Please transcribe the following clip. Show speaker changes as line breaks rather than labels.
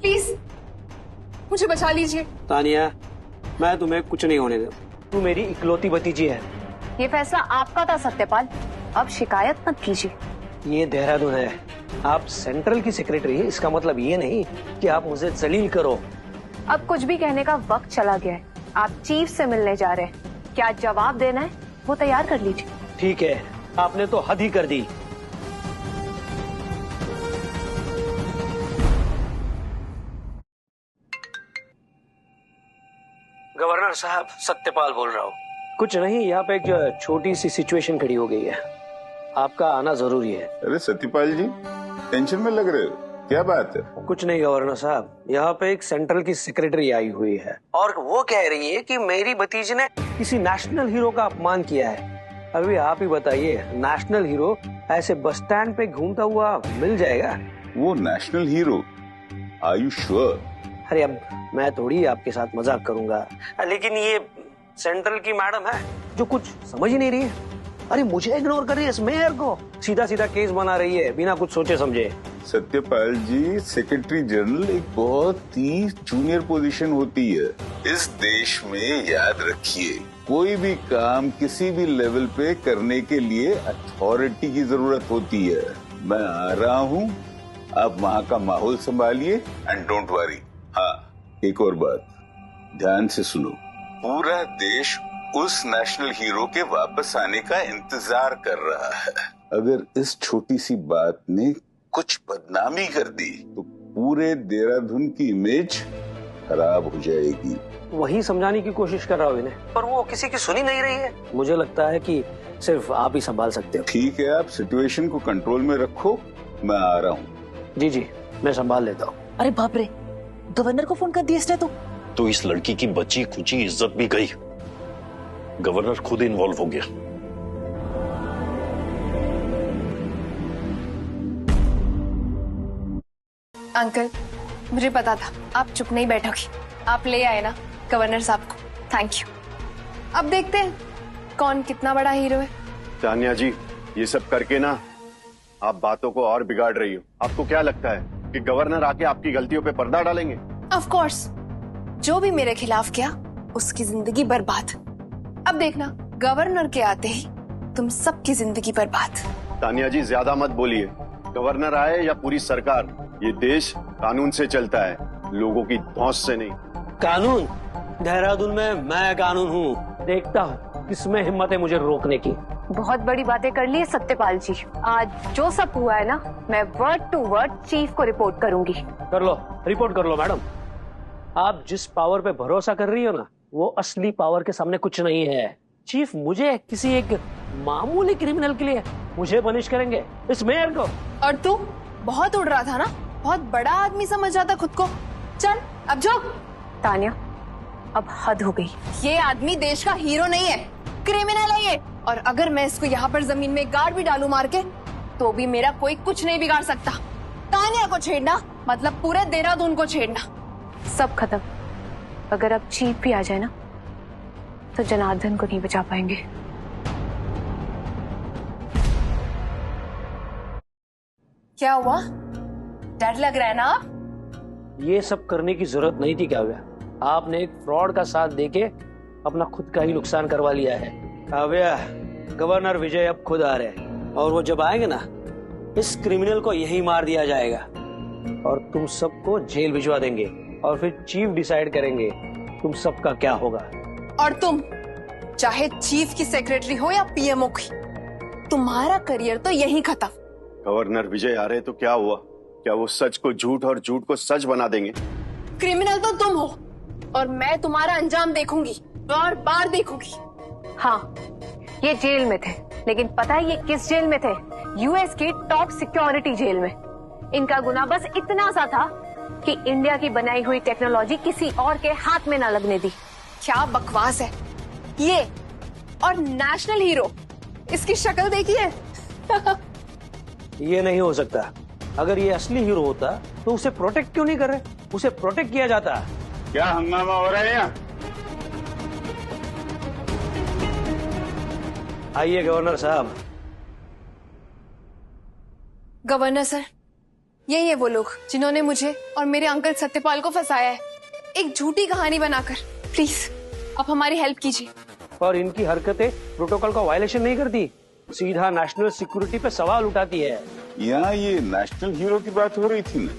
Please मुझे बचा लीजिए।
तानिया, मैं तुम्हें कुछ नहीं होने दूँ। तू मेरी इकलौती भतीजी है।
ये फैसला आपका था सत्यपाल, अब शिकायत मत कीजिए।
ये देहरादून है, आप सेंट्रल की सेक्रेटरी है, इसका मतलब ये नहीं कि आप मुझे जलील करो।
अब कुछ भी कहने का वक्त चला गया है। आप चीफ से मिलने जा रहे हैं, क्या जवाब देना है वो तैयार कर लीजिए।
ठीक है, आपने तो हद ही कर दी। गवर्नर साहब, सत्यपाल बोल रहा हूँ। कुछ नहीं, यहाँ पे एक छोटी सी सिचुएशन खड़ी हो गई है, आपका आना जरूरी है।
अरे सत्यपाल जी, टेंशन में लग रहे हो, क्या बात है?
कुछ नहीं गवर्नर साहब, यहाँ पे एक सेंट्रल की सेक्रेटरी आई हुई है और वो कह रही है कि मेरी भतीजी ने किसी नेशनल हीरो का अपमान किया है। अभी आप ही बताइए, नेशनल हीरो ऐसे बस स्टैंड पे घूमता हुआ मिल जाएगा?
वो national hero? Are you sure?
अरे अब मैं थोड़ी आपके साथ मजाक करूंगा, लेकिन ये सेंट्रल की मैडम है जो कुछ समझ ही नहीं रही है। अरे मुझे इग्नोर कर रही है, इस मेयर को सीधा सीधा केस बना रही है बिना कुछ सोचे समझे।
सत्यपाल जी, सेक्रेटरी जनरल एक बहुत ही जूनियर पोजीशन होती है इस देश में। याद रखिए, कोई भी काम किसी भी लेवल पे करने के लिए अथॉरिटी की जरूरत होती है। मैं आ रहा हूँ, आप वहाँ का माहौल संभालिए एंड डोंट वरी। हाँ, एक और बात ध्यान से सुनो, पूरा देश उस नेशनल हीरो के वापस आने का इंतजार कर रहा है। अगर इस छोटी सी बात ने कुछ बदनामी कर दी तो पूरे देहरादून की इमेज खराब हो जाएगी।
वही समझाने की कोशिश कर रहा हूँ इन्हें, पर वो किसी की सुनी नहीं रही है। मुझे लगता है कि सिर्फ आप ही संभाल सकते हो।
ठीक है, आप सिचुएशन को कंट्रोल में रखो, मैं आ रहा हूँ।
जी जी, मैं संभाल लेता हूँ।
अरे बाप रे, गवर्नर को फोन कर दिया इसने
तो इस लड़की की बची खुची इज्जत भी गई। गवर्नर खुद इन्वॉल्व हो गया।
अंकल, मुझे पता था आप चुप नहीं बैठोगी। आप ले आए ना गवर्नर साहब को, थैंक यू। अब देखते हैं कौन कितना बड़ा हीरो है।
तानिया जी, ये सब करके ना आप बातों को और बिगाड़ रही हो। आपको क्या लगता है कि गवर्नर आके आपकी गलतियों पे पर्दा डालेंगे?
ऑफ कोर्स, जो भी मेरे खिलाफ किया उसकी जिंदगी बर्बाद। अब देखना, गवर्नर के आते ही तुम सबकी जिंदगी बर्बाद।
तानिया जी, ज्यादा मत बोलिए। गवर्नर आए या पूरी सरकार, ये देश कानून से चलता है, लोगों की धौंस से नहीं।
कानून? देहरादून में मैं कानून हूँ, देखता हूँ किसमें हिम्मत है मुझे रोकने की।
बहुत बड़ी बातें कर ली है सत्यपाल जी। आज जो सब हुआ है ना, मैं वर्ड टू वर्ड चीफ को रिपोर्ट करूंगी।
कर लो, रिपोर्ट कर लो मैडम। आप जिस पावर पे भरोसा कर रही हो ना, वो असली पावर के सामने कुछ नहीं है। चीफ मुझे किसी एक मामूली क्रिमिनल के लिए मुझे पनिश करेंगे, इस मेयर को।
और तू बहुत उड़ रहा था ना, बहुत बड़ा आदमी समझ जाता खुद को। चल अब जो।
तानिया, अब हद हो गई।
ये आदमी देश का हीरो नहीं है, क्रिमिनल है ये। और अगर मैं इसको यहाँ पर जमीन में गाड़ भी डालू मार के, तो भी मेरा कोई कुछ नहीं बिगाड़ सकता। तानिया को छेड़ना मतलब पूरे देहरादून को छेड़ना।
सब खत्म। अगर अब चीफ भी आ जाए ना, तो जनार्दन को नहीं बचा पाएंगे।
क्या हुआ, डर लग रहा है ना? आप
ये सब करने की जरूरत नहीं थी काव्या। आपने एक फ्रॉड का साथ देके अपना खुद का ही नुकसान करवा लिया है। काव्या, गवर्नर विजय अब खुद आ रहे हैं और वो जब आएंगे ना, इस क्रिमिनल को यही मार दिया जाएगा और तुम सबको जेल भिजवा देंगे और फिर चीफ डिसाइड करेंगे तुम सबका क्या होगा।
और तुम चाहे चीफ की सेक्रेटरी हो या पीएमओ की, तुम्हारा करियर तो यही खत्म।
गवर्नर विजय आ रहे तो क्या हुआ? क्या वो सच को झूठ और झूठ को सच बना देंगे?
क्रिमिनल तो तुम हो और मैं तुम्हारा अंजाम देखूंगी, बार बार देखूंगी।
हाँ, ये जेल में थे, लेकिन पता है ये किस जेल में थे? यूएस की टॉप सिक्योरिटी जेल में। इनका गुनाह बस इतना सा था कि इंडिया की बनाई हुई टेक्नोलॉजी किसी और के हाथ में ना लगने दी।
क्या बकवास है ये! और नेशनल हीरो, इसकी शक्ल देखिए।
ये नहीं हो सकता। अगर ये असली हीरो होता तो उसे प्रोटेक्ट क्यों नहीं कर रहे? उसे प्रोटेक्ट किया जाता।
क्या हंगामा हो रहा है यहाँ?
आइए गवर्नर साहब।
गवर्नर सर, यही है वो लोग जिन्होंने मुझे और मेरे अंकल सत्यपाल को फंसाया है, एक झूठी कहानी बनाकर। प्लीज आप हमारी हेल्प कीजिए।
और इनकी हरकतें प्रोटोकॉल का वायलेशन नहीं करती, सीधा नेशनल सिक्योरिटी पे सवाल उठाती है।
यहाँ ये नेशनल हीरो की बात हो रही थी ना,